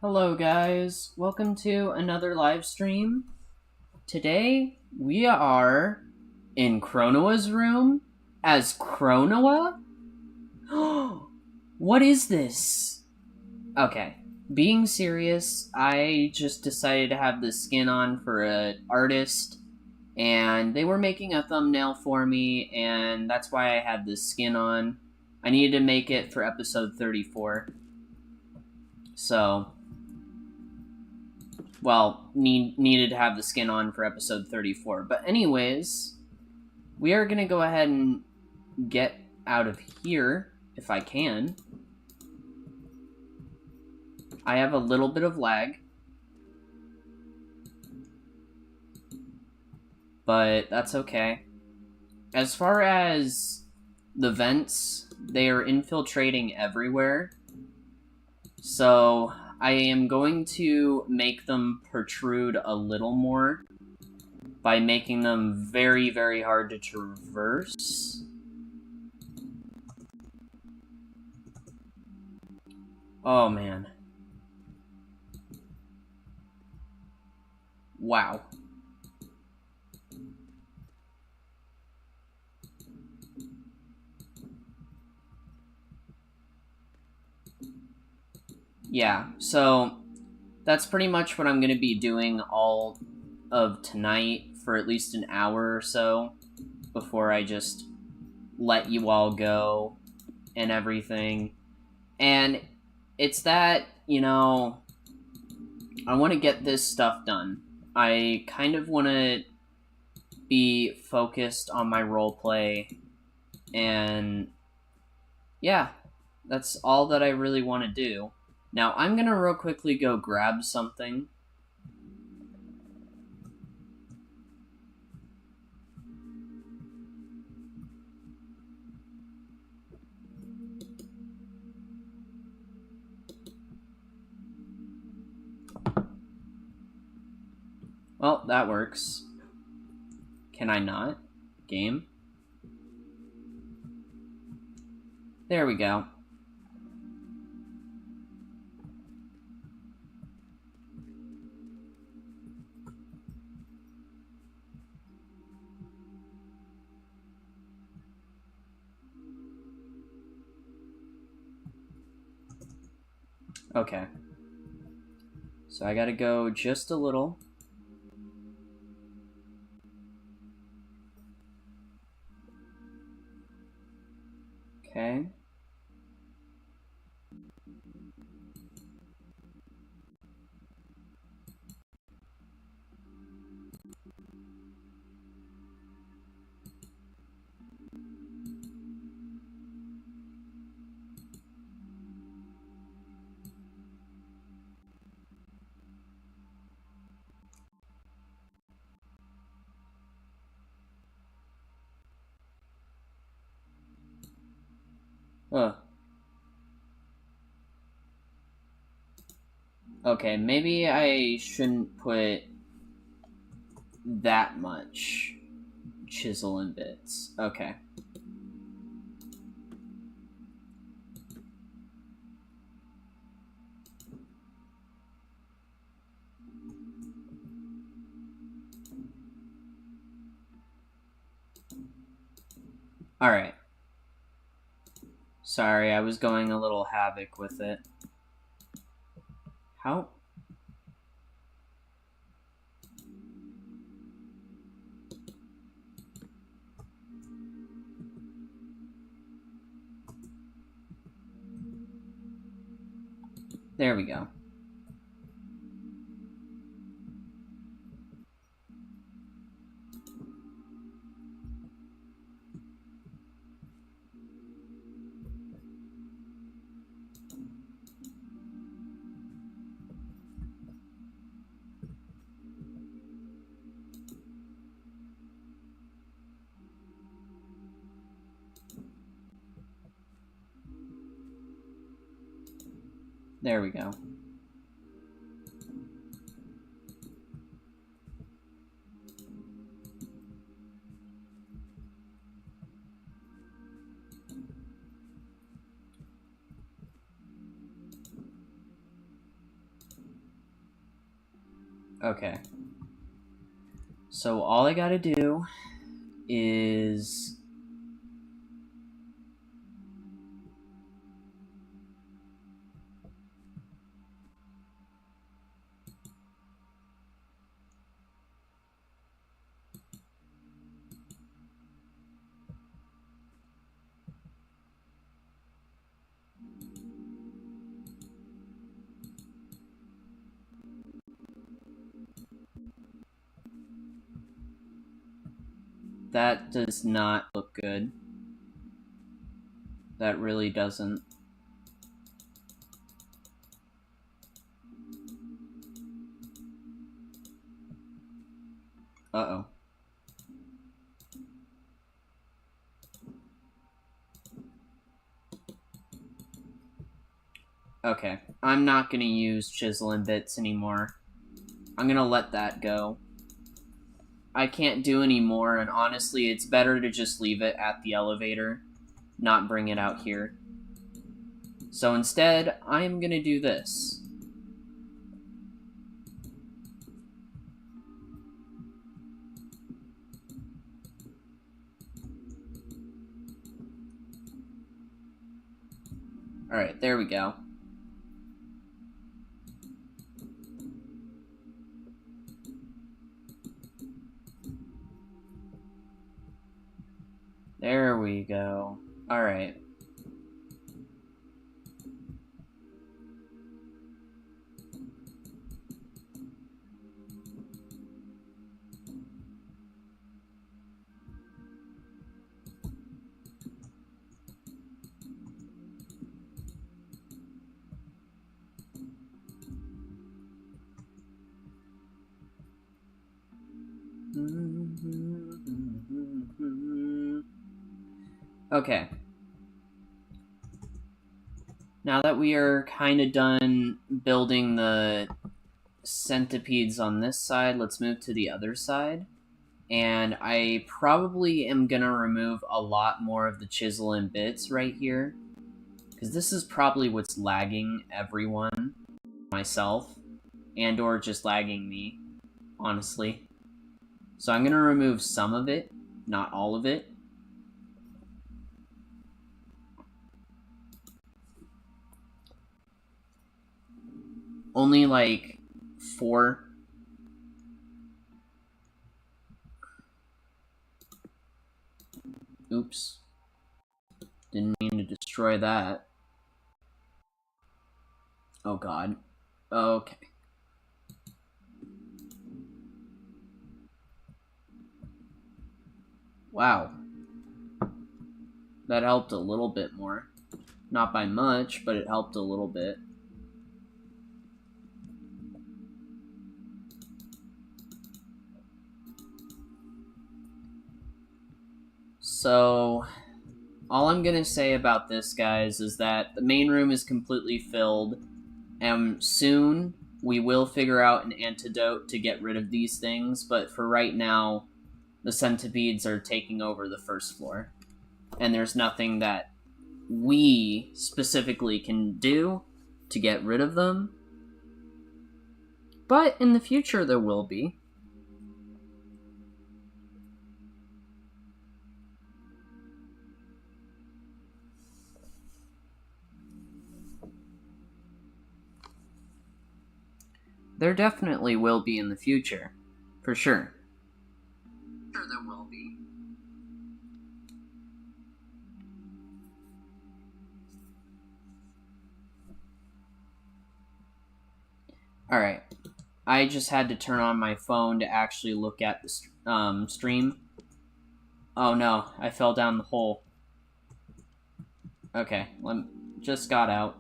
Hello guys, welcome to another live stream. Today we are in Kronoa's room as Kronoa? What is this? Okay, being serious, I just decided to have this skin on for an artist and they were making a thumbnail for me and that's why I had this skin on. I needed to make it for episode 34. So needed to have the skin on for episode 34. But anyways, we are going to go ahead and get out of here, if I can. I have a little bit of lag, but that's okay. As far as the vents, they are infiltrating everywhere. So I am going to make them protrude a little more by making them very, very hard to traverse. Oh, man. Wow. Yeah, so that's pretty much what I'm going to be doing all of tonight for at least an hour or so before I just let you all go and everything. And it's that, I want to get this stuff done. I kind of want to be focused on my roleplay, and yeah, that's all that I really want to do. Now, I'm gonna real quickly go grab something. Well, that works. Can I not? Game? There we go. Okay. So I gotta go just a little. Okay. Ugh. Okay, maybe I shouldn't put that much chisel and bits. Okay. Alright. Sorry, I was going a little havoc with it. How? There we go. There we go. Okay. So all I gotta do is... That does not look good. That really doesn't. Uh-oh. Okay, I'm not gonna use chisel and bits anymore. I'm gonna let that go. I can't do any more, and honestly, it's better to just leave it at the elevator, not bring it out here. So instead, I'm gonna do this. Alright, there we go. There we go. Alright. Okay. Now that we are kind of done building the centipedes on this side, let's move to the other side. And I probably am going to remove a lot more of the chisel and bits right here, because this is probably what's lagging everyone, myself, and or just lagging me, honestly. So I'm going to remove some of it, not all of it. Only like 4. Oops. Didn't mean to destroy that. Oh god. Okay. Wow. That helped a little bit more. Not by much, but it helped a little bit. So, all I'm gonna say about this, guys, is that the main room is completely filled, and soon we will figure out an antidote to get rid of these things, but for right now, the centipedes are taking over the first floor, and there's nothing that we specifically can do to get rid of them, but in the future there will be. There definitely will be in the future, for sure. Sure there will be. Alright, I just had to turn on my phone to actually look at the stream. Oh no, I fell down the hole. Okay, just got out.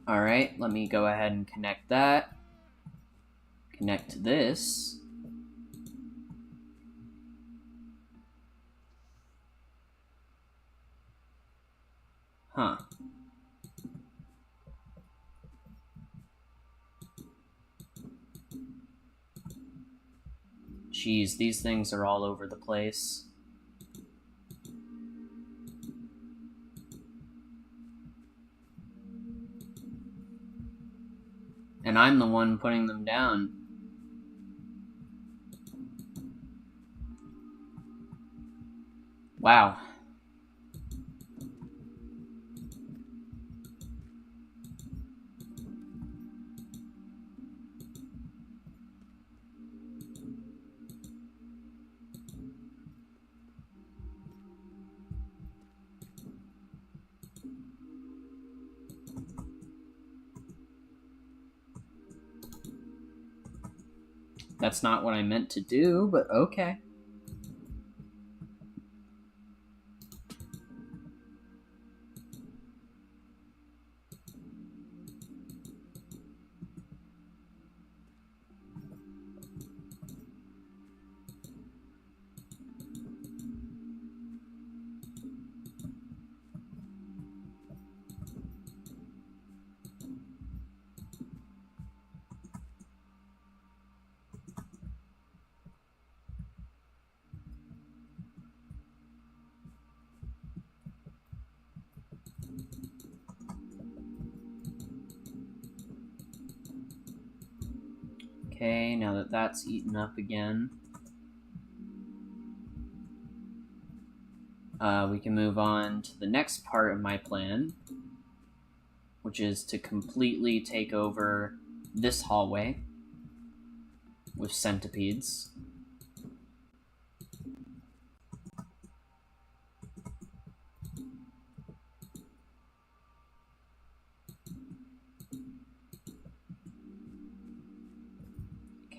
Alright, let me go ahead and connect that. Connect this. Huh. Jeez, these things are all over the place. And I'm the one putting them down. Wow. That's not what I meant to do, but okay. Okay, now that that's eaten up again, we can move on to the next part of my plan, which is to completely take over this hallway with centipedes.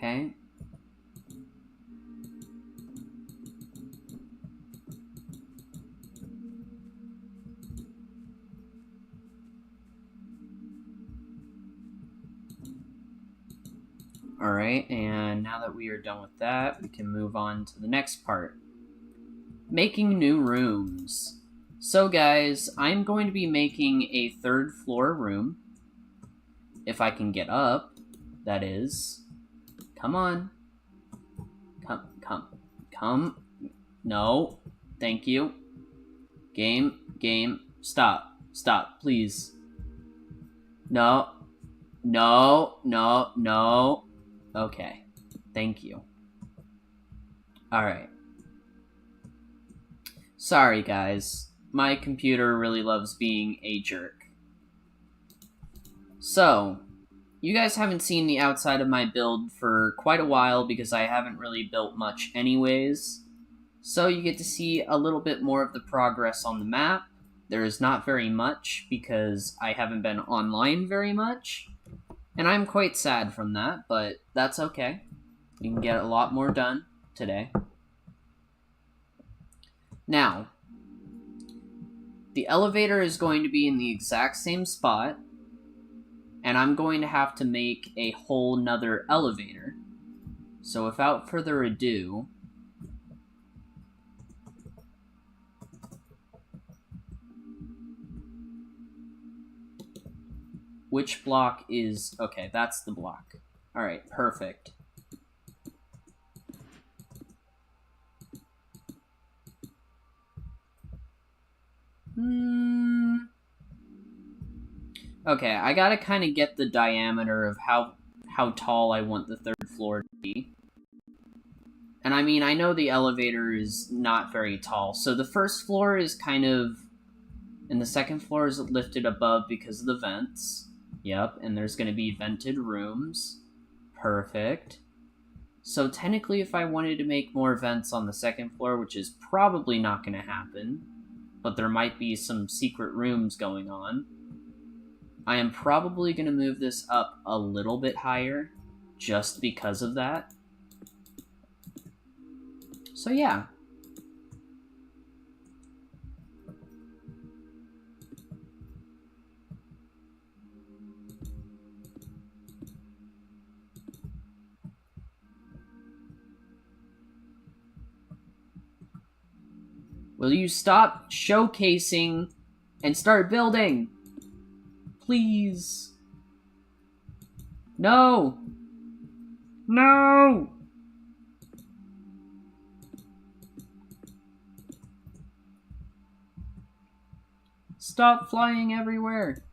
Okay. Alright, and now that we are done with that, we can move on to the next part. Making new rooms. So guys, I'm going to be making a 3rd floor room. If I can get up, that is. Come on. Come. No. Thank you. Game. Stop, please. No. Okay. Thank you. Alright. Sorry, guys. My computer really loves being a jerk. So, you guys haven't seen the outside of my build for quite a while because I haven't really built much anyways. So you get to see a little bit more of the progress on the map. There is not very much because I haven't been online very much. And I'm quite sad from that, but that's okay. We can get a lot more done today. Now, the elevator is going to be in the exact same spot, and I'm going to have to make a whole nother elevator. So without further ado, which block is... Okay, that's the block. Alright, perfect. Okay, I gotta kind of get the diameter of how tall I want the 3rd floor to be. And I mean, I know the elevator is not very tall, so the 1st floor is kind of... And the 2nd floor is lifted above because of the vents. Yep, and there's gonna be vented rooms. Perfect. So technically, if I wanted to make more vents on the 2nd floor, which is probably not gonna happen, but there might be some secret rooms going on, I am probably going to move this up a little bit higher, just because of that. So yeah. Will you stop showcasing and start building? Please. No! No! Stop flying everywhere.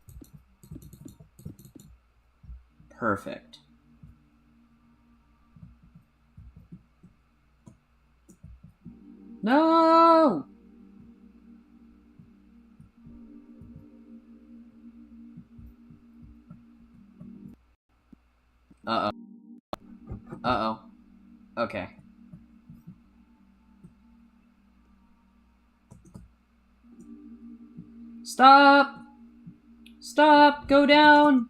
Perfect. No! Uh-oh. Uh-oh. Okay. Stop! Stop! Go down!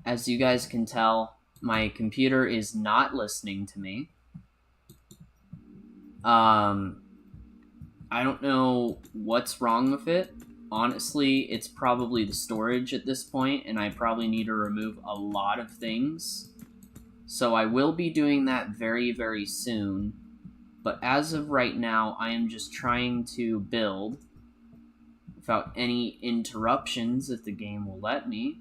As you guys can tell, my computer is not listening to me. I don't know what's wrong with it. Honestly, it's probably the storage at this point, and I probably need to remove a lot of things. So I will be doing that very, very soon. But as of right now, I am just trying to build without any interruptions, if the game will let me.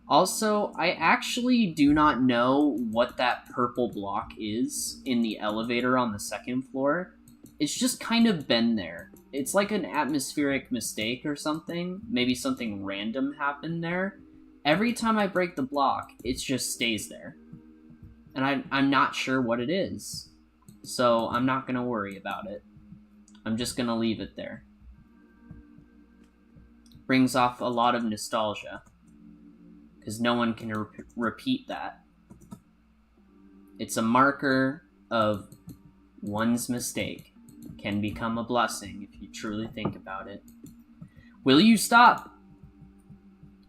Also, I actually do not know what that purple block is in the elevator on the second floor. It's just kind of been there. It's like an atmospheric mistake or something. Maybe something random happened there. Every time I break the block, it just stays there. And I'm not sure what it is. So I'm not going to worry about it. I'm just going to leave it there. Brings off a lot of nostalgia. Because no one can repeat that. It's a marker of one's mistake. Can become a blessing if you truly think about it. Will you stop?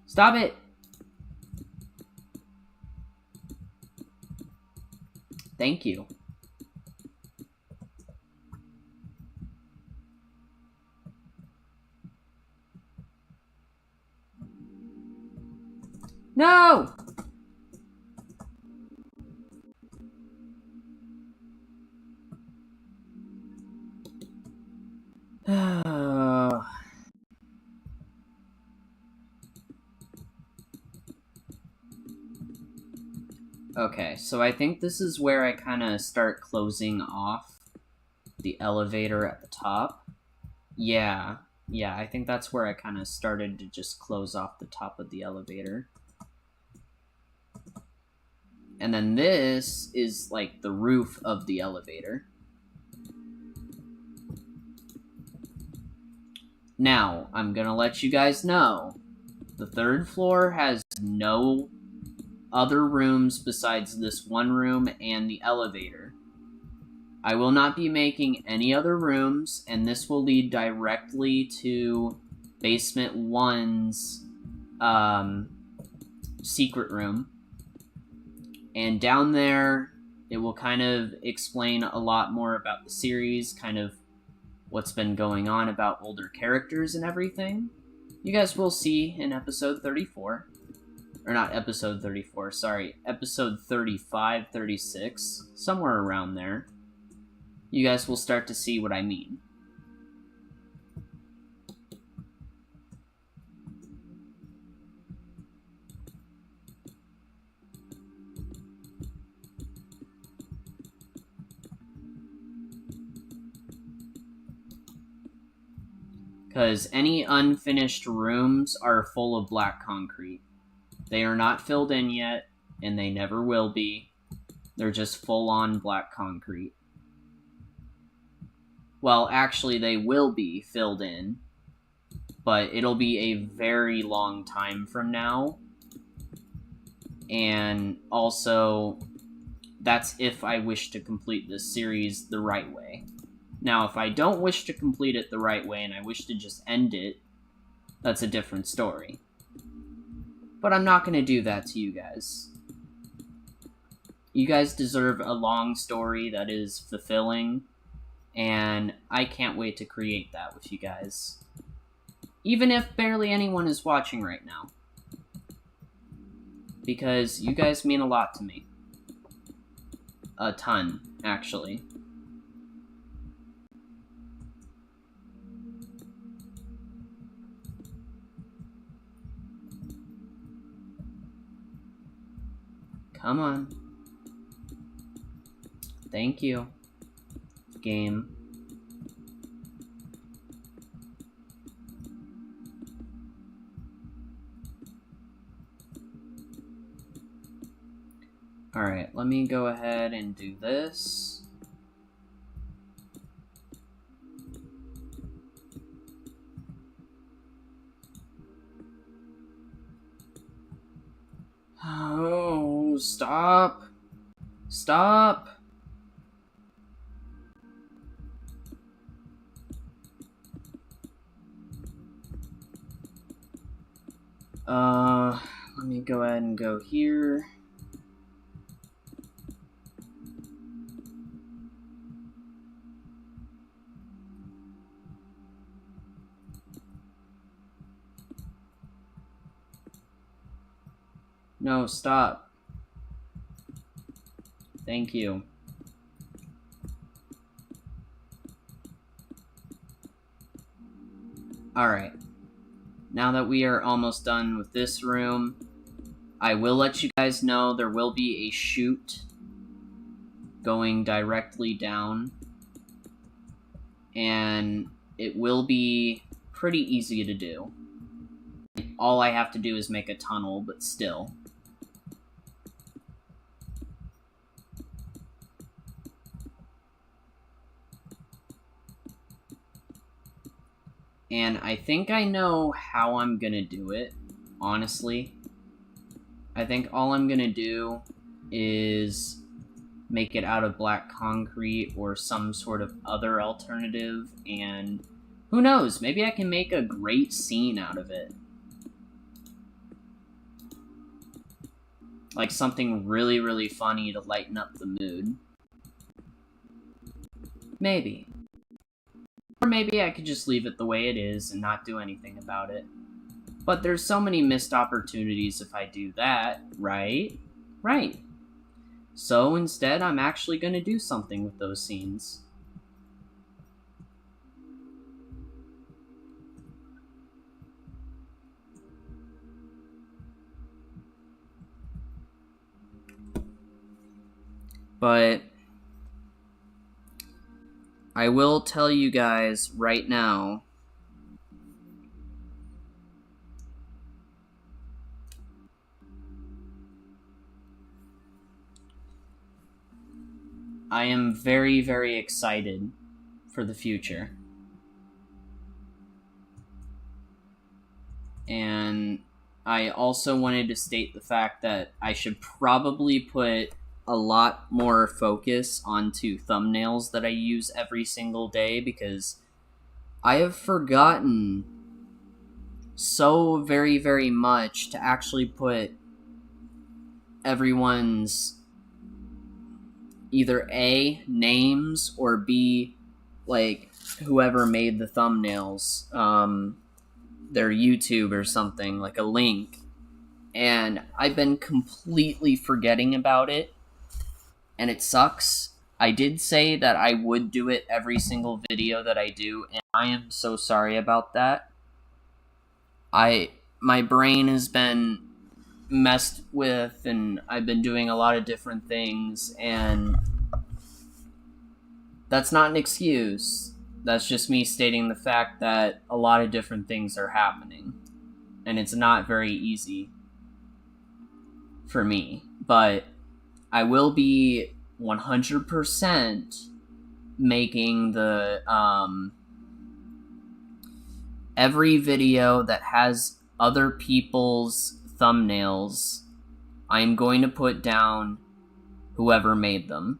Stop it! Thank you. No! Okay, so I think this is where I kind of start closing off the elevator at the top. Yeah, I think that's where I kind of started to just close off the top of the elevator. And then this is like the roof of the elevator. Now, I'm gonna let you guys know, the third floor has no other rooms besides this one room and the elevator. I will not be making any other rooms, and this will lead directly to Basement 1's secret room. And down there, it will kind of explain a lot more about the series, kind of what's been going on about older characters and everything. You guys will see in episode 34. Or not episode 34, sorry. Episode 35, 36. Somewhere around there. You guys will start to see what I mean. Because any unfinished rooms are full of black concrete. They are not filled in yet, and they never will be. They're just full-on black concrete. Well, actually, they will be filled in, but it'll be a very long time from now. And also, that's if I wish to complete this series the right way. Now, if I don't wish to complete it the right way and I wish to just end it, that's a different story. But I'm not going to do that to you guys. You guys deserve a long story that is fulfilling, and I can't wait to create that with you guys. Even if barely anyone is watching right now. Because you guys mean a lot to me. A ton, actually. Come on. Thank you, game. Alright, let me go ahead and do this. Oh, stop. Stop. Let me go ahead and go here. No, stop. Thank you. Alright. Now that we are almost done with this room, I will let you guys know there will be a chute going directly down. And it will be pretty easy to do. All I have to do is make a tunnel, but still. And I think I know how I'm gonna do it, honestly. I think all I'm gonna do is make it out of black concrete or some sort of other alternative, and who knows, maybe I can make a great scene out of it. Like something really, really funny to lighten up the mood. Maybe. Or maybe I could just leave it the way it is and not do anything about it. But there's so many missed opportunities if I do that, right? Right. So instead, I'm actually going to do something with those scenes. But I will tell you guys right now, I am very, very excited for the future. And I also wanted to state the fact that I should probably put a lot more focus onto thumbnails that I use every single day, because I have forgotten so very, very much to actually put everyone's either A, names, or B, like, whoever made the thumbnails, their YouTube or something, like a link. And I've been completely forgetting about it, and it sucks. I did say that I would do it every single video that I do, and I am so sorry about that. My brain has been messed with, and I've been doing a lot of different things, and that's not an excuse. That's just me stating the fact that a lot of different things are happening, and it's not very easy for me. But I will be 100% making the every video that has other people's thumbnails, I'm going to put down whoever made them,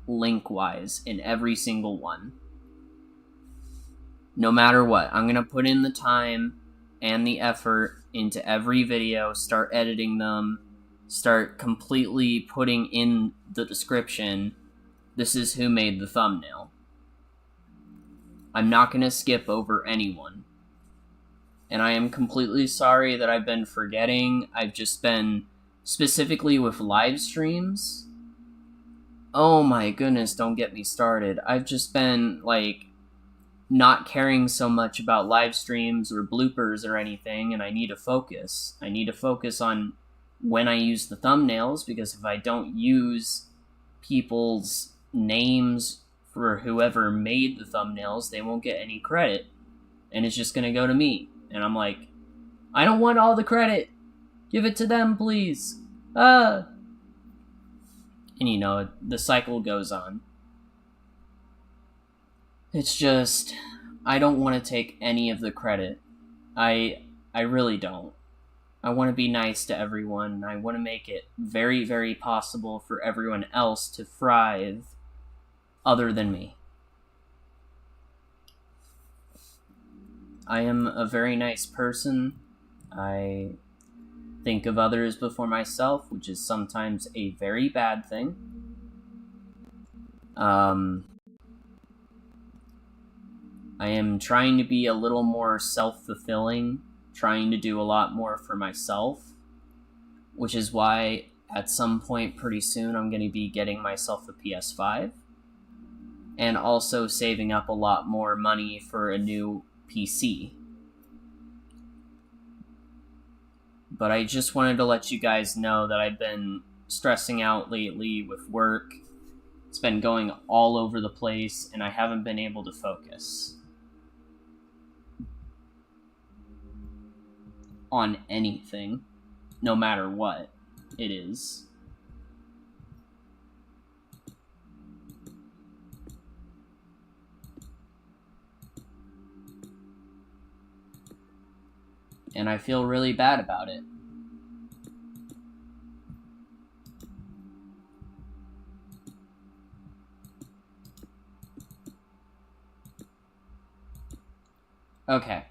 link-wise, in every single one. No matter what, I'm going to put in the time and the effort into every video, start editing them, start completely putting in the description, this is who made the thumbnail. I'm not going to skip over anyone. And I am completely sorry that I've been forgetting. I've just been, specifically with live streams, oh my goodness, don't get me started. I've just been, like, not caring so much about live streams or bloopers or anything, and I need to focus. I need to focus on when I use the thumbnails, because if I don't use people's names for whoever made the thumbnails, they won't get any credit, and it's just gonna go to me. And I'm like, I don't want all the credit. Give it to them, please. And, you know, the cycle goes on. It's just, I don't want to take any of the credit. I really don't. I want to be nice to everyone. I want to make it very, very possible for everyone else to thrive other than me. I am a very nice person. I think of others before myself, which is sometimes a very bad thing. I am trying to be a little more self-fulfilling, trying to do a lot more for myself, which is why at some point pretty soon I'm going to be getting myself a PS5, and also saving up a lot more money for a new PC. But I just wanted to let you guys know that I've been stressing out lately with work. It's been going all over the place, and I haven't been able to focus on anything, no matter what it is. And I feel really bad about it. Okay.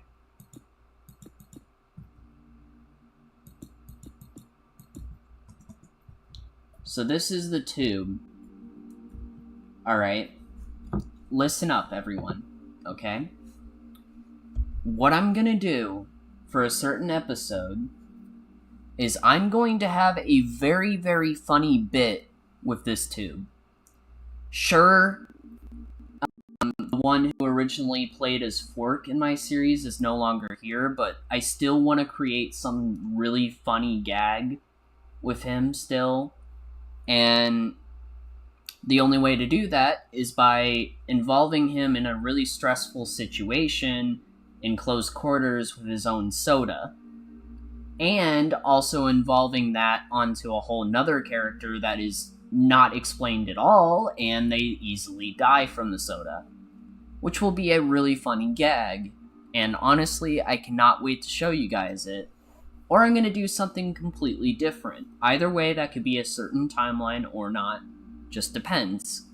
So this is the tube. Alright. Listen up, everyone. Okay? What I'm gonna do for a certain episode is I'm going to have a very, very funny bit with this tube. Sure, the one who originally played as Fork in my series is no longer here, but I still want to create some really funny gag with him still. And the only way to do that is by involving him in a really stressful situation in close quarters with his own soda, and also involving that onto a whole nother character that is not explained at all, and they easily die from the soda, which will be a really funny gag. And honestly, I cannot wait to show you guys it. Or I'm going to do something completely different. Either way, that could be a certain timeline or not. Just depends.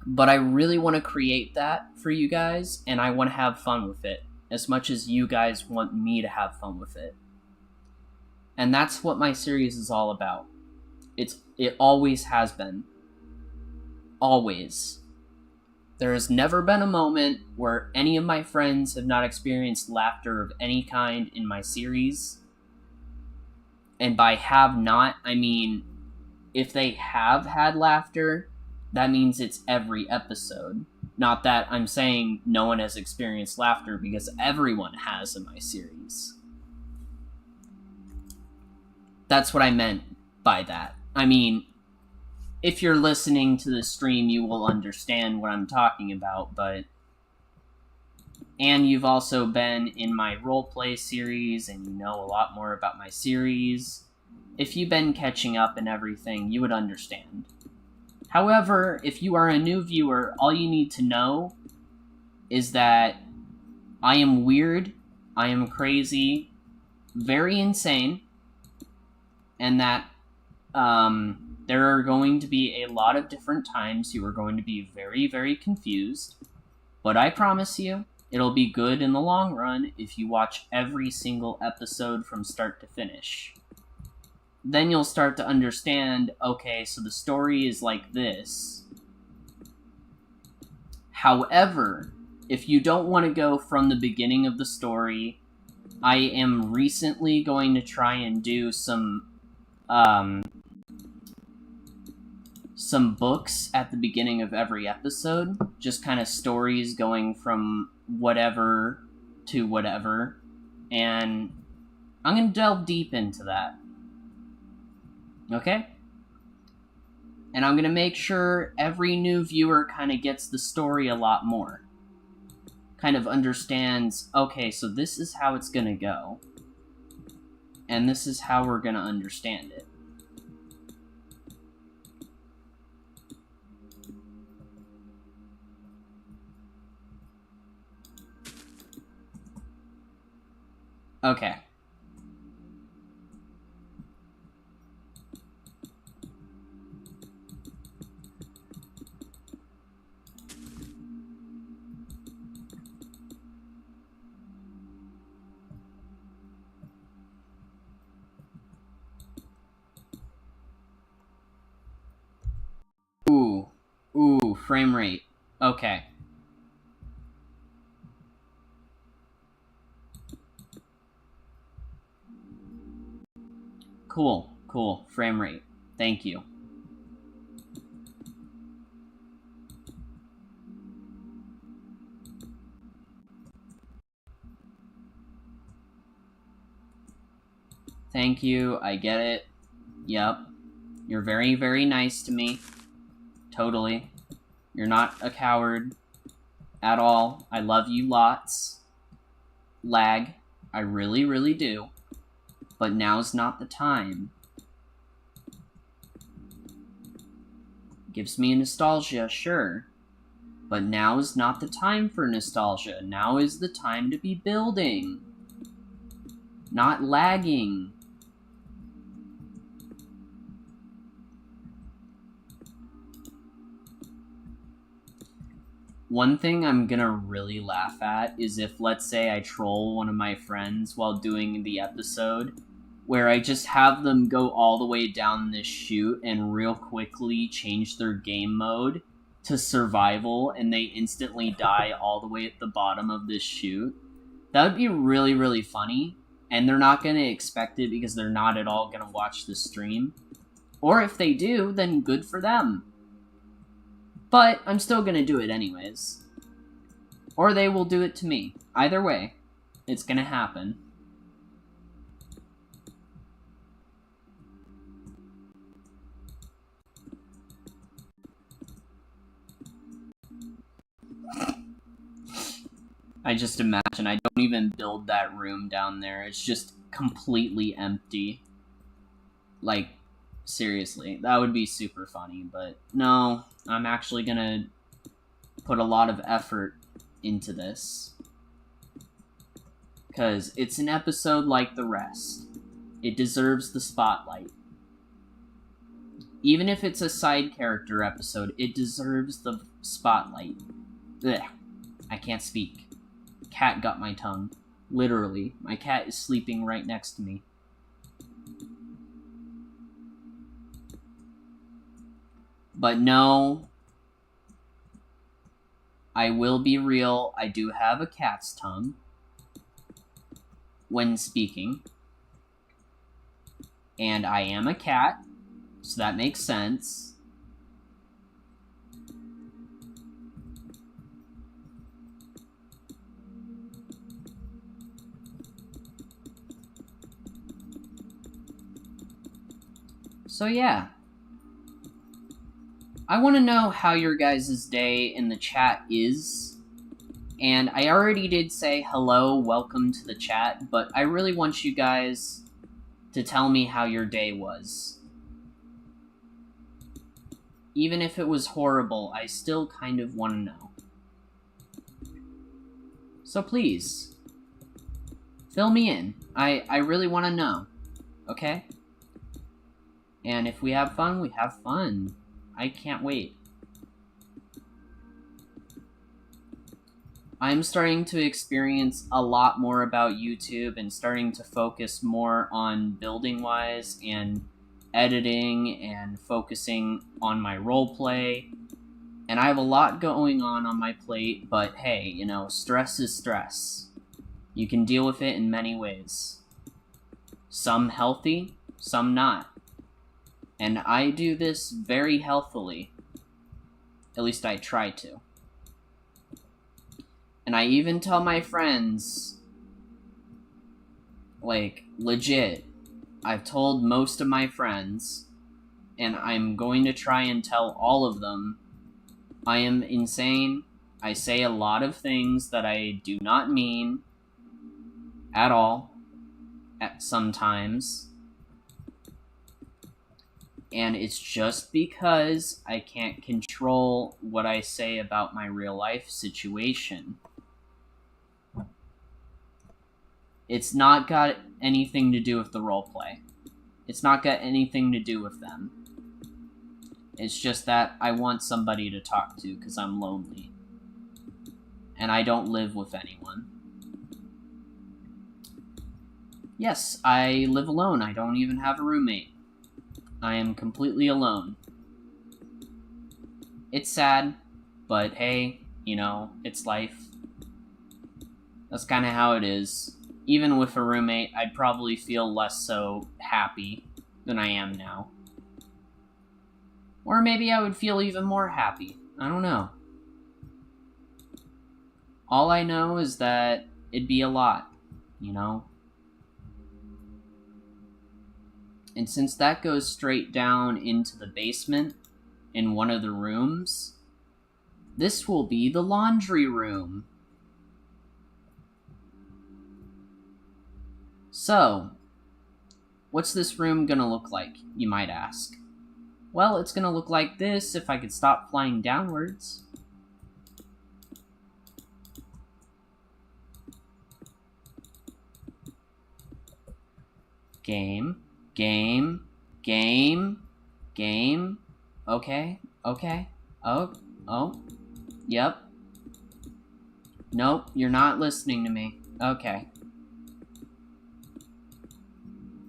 But I really want to create that for you guys, and I want to have fun with it, as much as you guys want me to have fun with it. And that's what my series is all about. It always has been. Always. There has never been a moment where any of my friends have not experienced laughter of any kind in my series. And by have not, I mean, if they have had laughter, that means it's every episode. Not that I'm saying no one has experienced laughter, because everyone has in my series. That's what I meant by that. I mean, if you're listening to the stream, you will understand what I'm talking about, but... And you've also been in my roleplay series, and you know a lot more about my series. If you've been catching up and everything, you would understand. However, if you are a new viewer, all you need to know is that I am weird, I am crazy, very insane, and that there are going to be a lot of different times you are going to be very, very confused. But I promise you, it'll be good in the long run if you watch every single episode from start to finish. Then you'll start to understand, okay, so the story is like this. However, if you don't want to go from the beginning of the story, I am recently going to try and do some books at the beginning of every episode. Just kind of stories going from whatever to whatever. And I'm going to delve deep into that. Okay? And I'm going to make sure every new viewer kind of gets the story a lot more. Kind of understands, okay, so this is how it's going to go. And this is how we're going to understand it. Okay. Ooh, frame rate. Okay. Cool. Frame rate. Thank you. Thank you, I get it. Yep. You're very, very nice to me. Totally. You're not a coward at all. I love you lots. Lag. I really, really do. But now's not the time. Gives me nostalgia, sure. But now is not the time for nostalgia. Now is the time to be building. Not lagging. One thing I'm gonna really laugh at is if, let's say, I troll one of my friends while doing the episode, where I just have them go all the way down this chute and real quickly change their game mode to survival, and they instantly die all the way at the bottom of this chute. That would be really, really funny, and they're not gonna expect it because they're not at all gonna watch the stream. Or if they do, then good for them. But I'm still gonna do it anyways. Or they will do it to me. Either way, it's gonna happen. I just imagine I don't even build that room down there. It's just completely empty. Like, seriously, that would be super funny, but no, I'm actually gonna put a lot of effort into this. Because it's an episode like the rest. It deserves the spotlight. Even if it's a side character episode, it deserves the spotlight. Ugh, I can't speak. Cat got my tongue. Literally, my cat is sleeping right next to me. But no, I will be real, I do have a cat's tongue when speaking. And I am a cat, so that makes sense. So yeah. I want to know how your guys' day in the chat is. And I already did say hello, welcome to the chat, but I really want you guys to tell me how your day was. Even if it was horrible, I still kind of want to know. So please, fill me in. I really want to know, okay? And if we have fun, we have fun. I can't wait. I'm starting to experience a lot more about YouTube and starting to focus more on building-wise and editing and focusing on my roleplay. And I have a lot going on my plate, but hey, you know, stress is stress. You can deal with it in many ways. Some healthy, some not. And I do this very healthily. At least I try to. And I even tell my friends, like, legit, I've told most of my friends, and I'm going to try and tell all of them, I am insane. I say a lot of things that I do not mean at all, at sometimes. And it's just because I can't control what I say about my real life situation. It's not got anything to do with the roleplay. It's not got anything to do with them. It's just that I want somebody to talk to because I'm lonely. And I don't live with anyone. Yes, I live alone. I don't even have a roommate. I am completely alone. It's sad, but hey, you know, it's life. That's kind of how it is. Even with a roommate, I'd probably feel less so happy than I am now. Or maybe I would feel even more happy. I don't know. All I know is that it'd be a lot, you know? And since that goes straight down into the basement in one of the rooms, this will be the laundry room. So, what's this room gonna look like, you might ask? Well, it's gonna look like this if I could stop flying downwards. Game. Okay. Oh. Yep. Nope, you're not listening to me. Okay.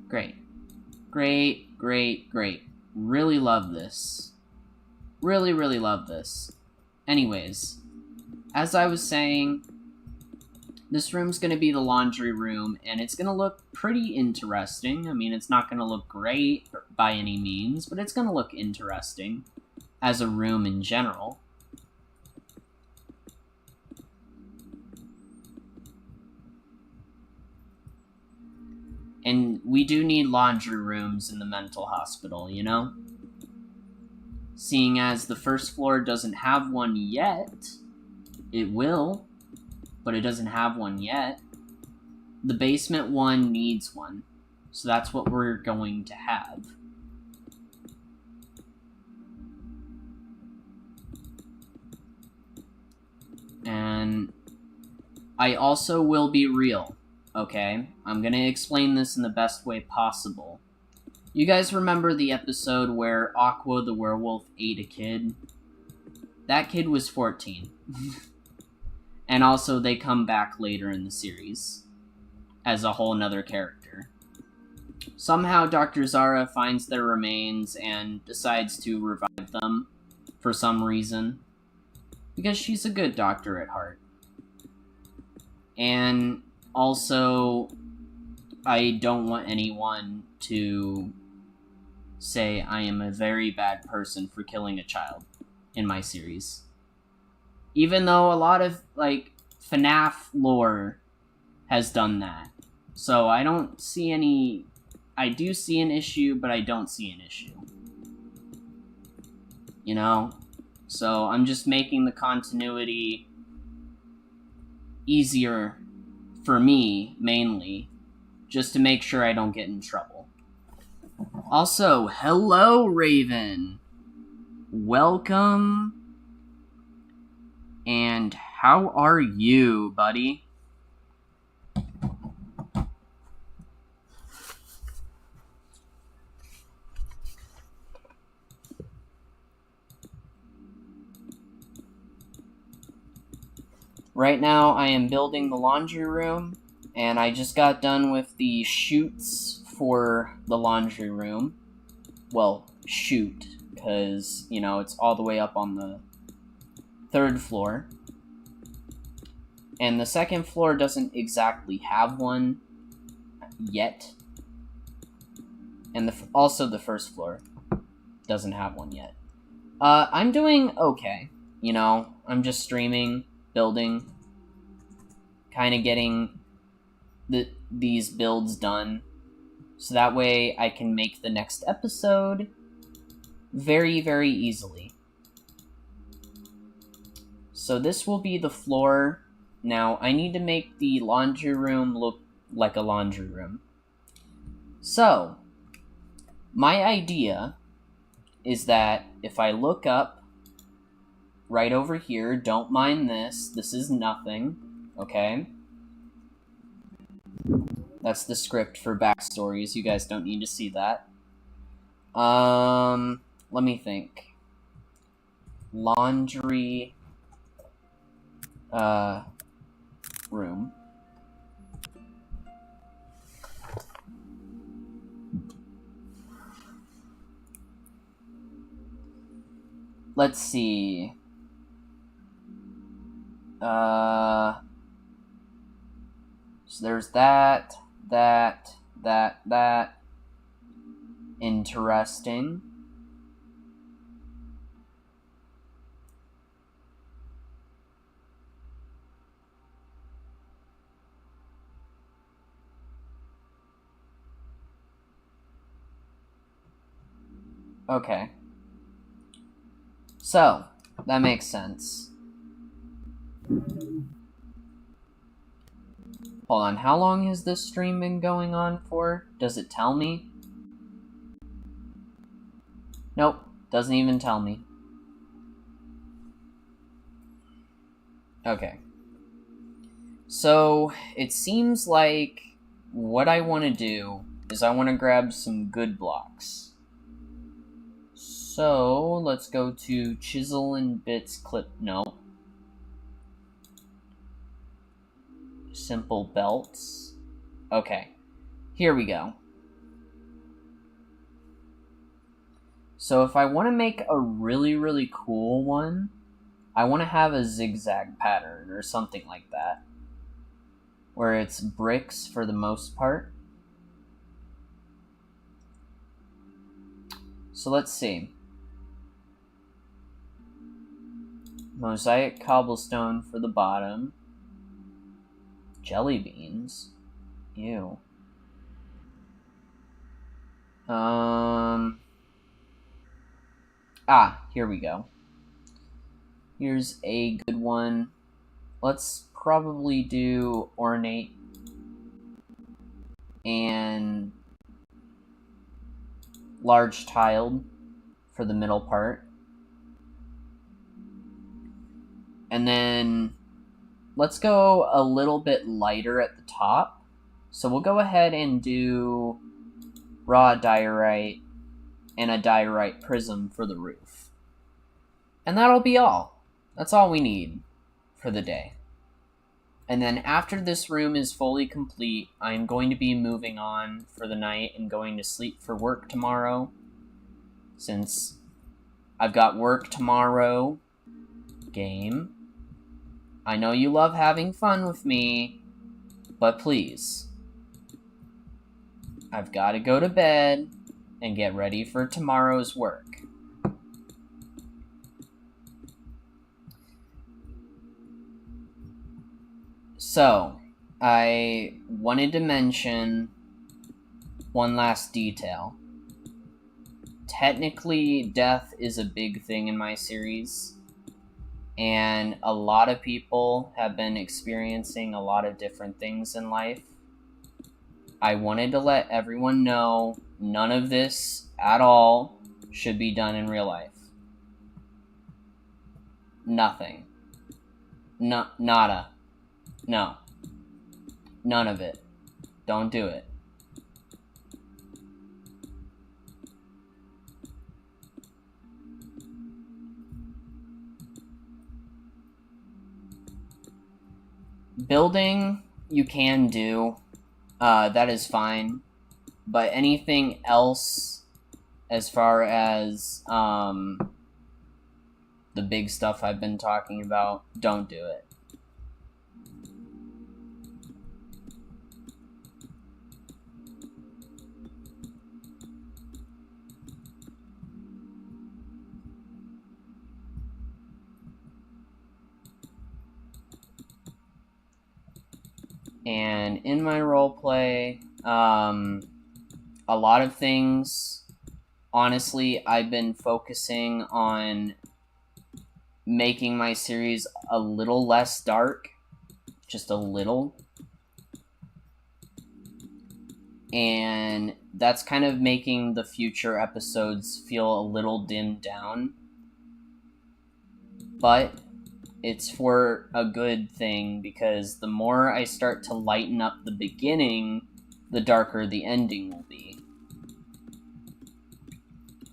Great. Really love this. Really love this. Anyways, as I was saying, this room's gonna be the laundry room, and it's gonna look pretty interesting. I mean, it's not gonna look great by any means, but it's gonna look interesting as a room in general. And we do need laundry rooms in the mental hospital, you know? Seeing as the first floor doesn't have one yet, it will, but it doesn't have one yet. The basement one needs one, so that's what we're going to have. And I also will be real. Okay, I'm gonna explain this in the best way possible. You guys remember the episode where Aqua the werewolf ate a kid? That kid was 14. And also they come back later in the series as a whole nother character. Somehow Dr. Zara finds their remains and decides to revive them for some reason. Because she's a good doctor at heart. And also, I don't want anyone to say I am a very bad person for killing a child in my series. Even though a lot of, like, FNAF lore has done that. So I don't see any... I do see an issue, but I don't see an issue. You know? So I'm just making the continuity easier for me, mainly, just to make sure I don't get in trouble. Also, hello, Raven! Welcome. And how are you, buddy? Right now, I am building the laundry room, and I just got done with the chutes for the laundry room. Well, chute, because, you know, it's all the way up on the 3rd floor. And the 2nd floor doesn't exactly have one yet. And also the 1st floor doesn't have one yet. I'm doing okay, you know, I'm just streaming, building, kind of getting these builds done, so that way I can make the next episode very, very easily. So this will be the floor. Now, I need to make the laundry room look like a laundry room. So, my idea is that if I look up right over here, don't mind this is nothing, okay? That's the script for backstories. You guys don't need to see that. Let me think. Laundry, room. Let's see. So there's that. Interesting. Okay. So, that makes sense. Hold on, how long has this stream been going on for? Does it tell me? Nope, doesn't even tell me. Okay. So, it seems like what I want to do is I want to grab some good blocks. So, let's go to Chisel and Bits clip. No. Simple belts. Okay. Here we go. So if I want to make a really, really cool one, I want to have a zigzag pattern or something like that, where it's bricks for the most part. So let's see. Mosaic cobblestone for the bottom. Jelly beans? Ew. Here we go. Here's a good one. Let's probably do ornate and large tiled for the middle part. And then let's go a little bit lighter at the top. So we'll go ahead and do raw diorite and a diorite prism for the roof. And that'll be all. That's all we need for the day. And then after this room is fully complete, I'm going to be moving on for the night and going to sleep for work tomorrow. Since I've got work tomorrow, game. I know you love having fun with me, but please, I've got to go to bed and get ready for tomorrow's work. So, I wanted to mention one last detail. Technically, death is a big thing in my series, and a lot of people have been experiencing a lot of different things in life. I wanted to let everyone know none of this at all should be done in real life. Nothing. Nada. No. None of it. Don't do it. Building, you can do. That is fine. But anything else, as far as the big stuff I've been talking about, don't do it. And in my roleplay, a lot of things, honestly, I've been focusing on making my series a little less dark, just a little. And that's kind of making the future episodes feel a little dimmed down. But it's for a good thing, because the more I start to lighten up the beginning, the darker the ending will be.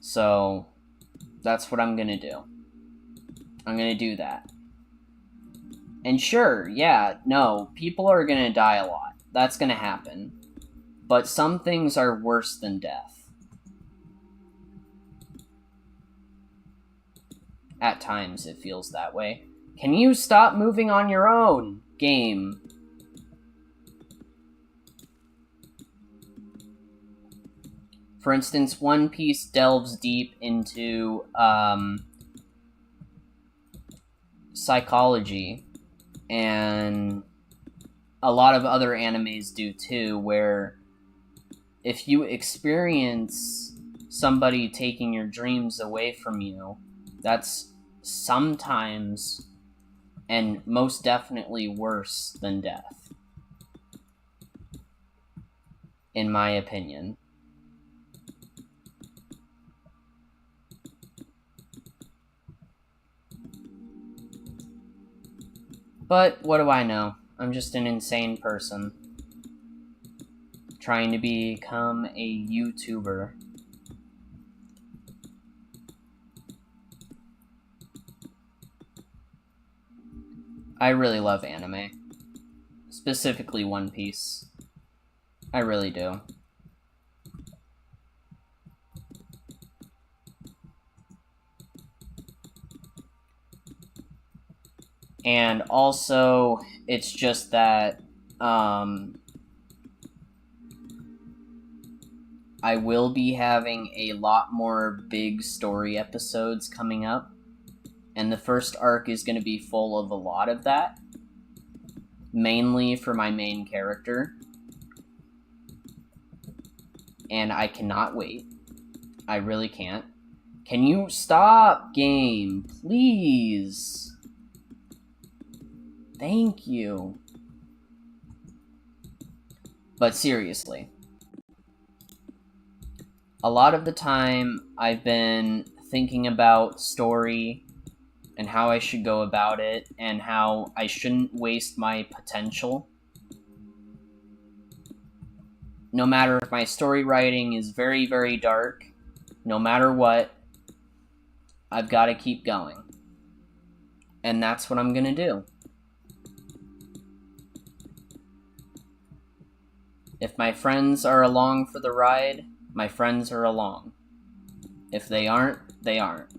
So, that's what I'm gonna do. I'm gonna do that. And sure, yeah, no, people are gonna die a lot. That's gonna happen. But some things are worse than death. At times, it feels that way. Can you stop moving on your own, game? For instance, One Piece delves deep into psychology, and a lot of other animes do too, where if you experience somebody taking your dreams away from you, that's sometimes and most definitely worse than death, in my opinion. But what do I know? I'm just an insane person trying to become a YouTuber. I really love anime. Specifically One Piece. I really do. And also, it's just that I will be having a lot more big story episodes coming up, and the first arc is going to be full of a lot of that, mainly for my main character, and I cannot wait. I really can't. Can you stop, game? Please. Thank you. But seriously, a lot of the time I've been thinking about story and how I should go about it, and how I shouldn't waste my potential. No matter if my story writing is very, very dark, no matter what, I've got to keep going. And that's what I'm gonna do. If my friends are along for the ride, my friends are along. If they aren't, they aren't.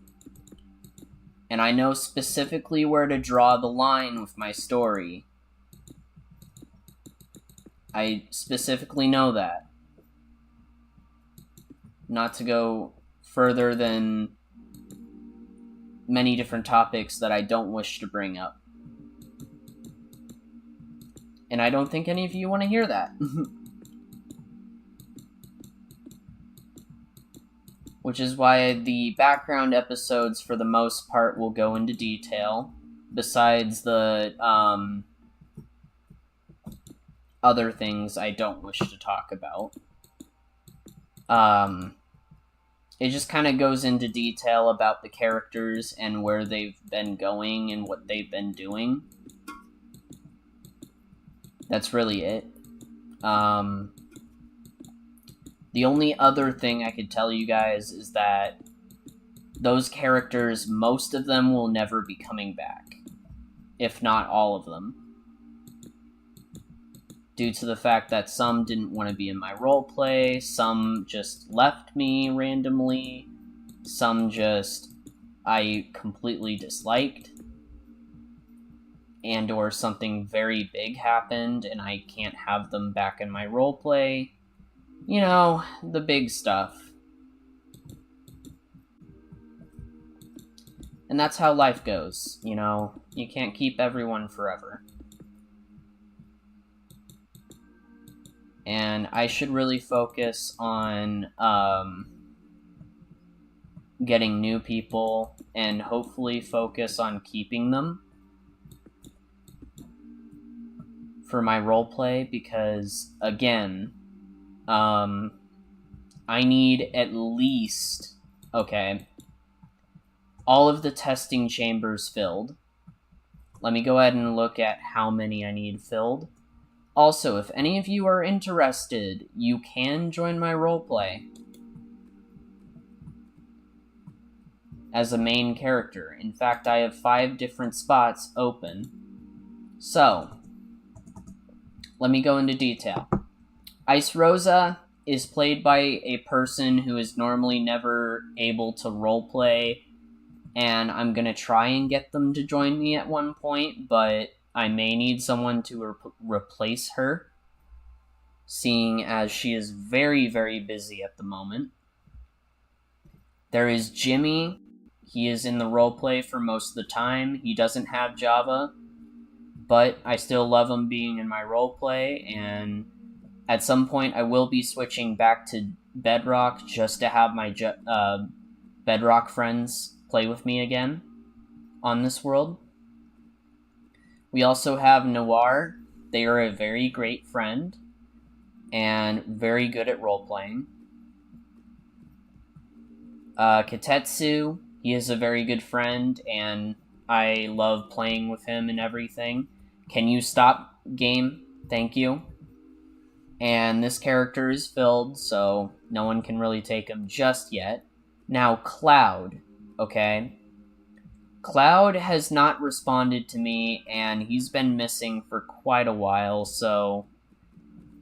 And I know specifically where to draw the line with my story. I specifically know that. Not to go further than many different topics that I don't wish to bring up. And I don't think any of you want to hear that. Which is why the background episodes, for the most part, will go into detail, besides the other things I don't wish to talk about. It just kind of goes into detail about the characters and where they've been going and what they've been doing. That's really it. The only other thing I could tell you guys is that those characters, most of them will never be coming back. If not all of them. Due to the fact that some didn't want to be in my roleplay, some just left me randomly, some just I completely disliked, and or something very big happened and I can't have them back in my roleplay. You know, the big stuff. And that's how life goes, you know? You can't keep everyone forever. And I should really focus on getting new people and hopefully focus on keeping them for my roleplay, because, again, I need at least, okay, all of the testing chambers filled. let me go ahead and look at how many I need filled. Also, if any of you are interested, you can join my roleplay as a main character. In fact, I have 5 different spots open. So, let me go into detail. Ice Rosa is played by a person who is normally never able to roleplay, and I'm going to try and get them to join me at one point, but I may need someone to replace her, seeing as she is very, very busy at the moment. There is Jimmy. He is in the roleplay for most of the time. He doesn't have Java, but I still love him being in my roleplay, and at some point I will be switching back to Bedrock just to have my Bedrock friends play with me again on this world. We also have Noir. They are a very great friend and very good at role-playing. Katetsu, he is a very good friend, and I love playing with him and everything. Can you stop, game? Thank you. And this character is filled, so no one can really take him just yet. Now, Cloud, okay? Cloud has not responded to me, and he's been missing for quite a while, so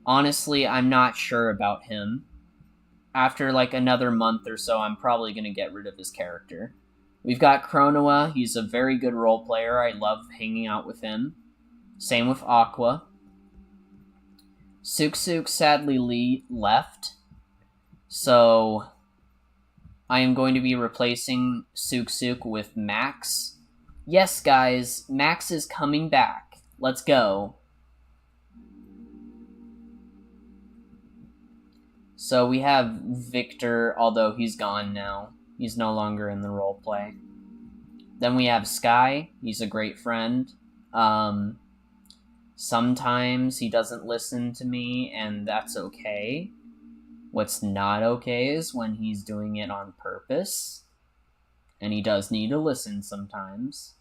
honestly, I'm not sure about him. After like another month or so, I'm probably going to get rid of his character. We've got Chronoa. He's a very good role player. I love hanging out with him. Same with Aqua. Suksuk sadly left, so I am going to be replacing Suksuk with Max. Yes, guys, Max is coming back. Let's go. So we have Victor, although he's gone now. He's no longer in the roleplay. Then we have Sky. He's a great friend. Sometimes he doesn't listen to me, and that's okay. What's not okay is when he's doing it on purpose. And he does need to listen sometimes.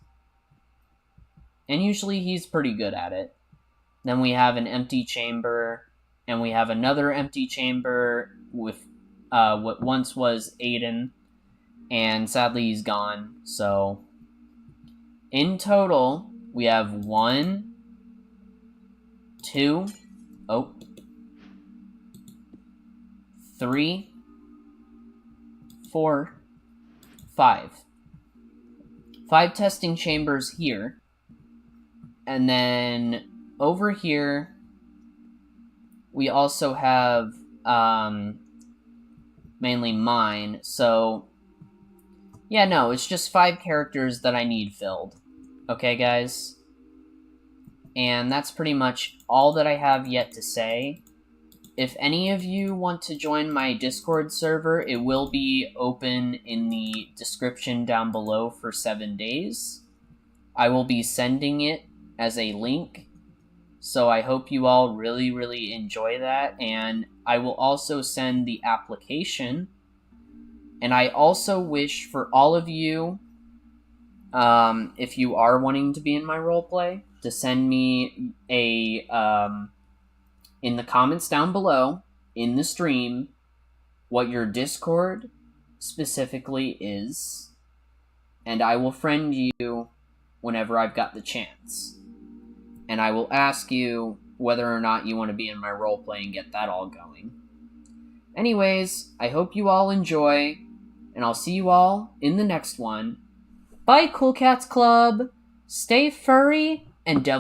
And usually he's pretty good at it. Then we have an empty chamber, and we have another empty chamber with what once was Aiden, and sadly he's gone. So in total, we have 1, 2, 3, 4, 5. 5 testing chambers here. And then over here, we also have mainly mine. So, yeah, no, it's just 5 characters that I need filled. Okay, guys? And that's pretty much all that I have yet to say. If any of you want to join my Discord server, it will be open in the description down below for 7 days. I will be sending it as a link, so I hope you all really, really enjoy that. And I will also send the application. And I also wish for all of you, if you are wanting to be in my roleplay, to send me a, in the comments down below, in the stream, what your Discord specifically is, and I will friend you whenever I've got the chance. And I will ask you whether or not you want to be in my roleplay and get that all going. Anyways, I hope you all enjoy, and I'll see you all in the next one. Bye, Cool Cats Club! Stay furry and devil.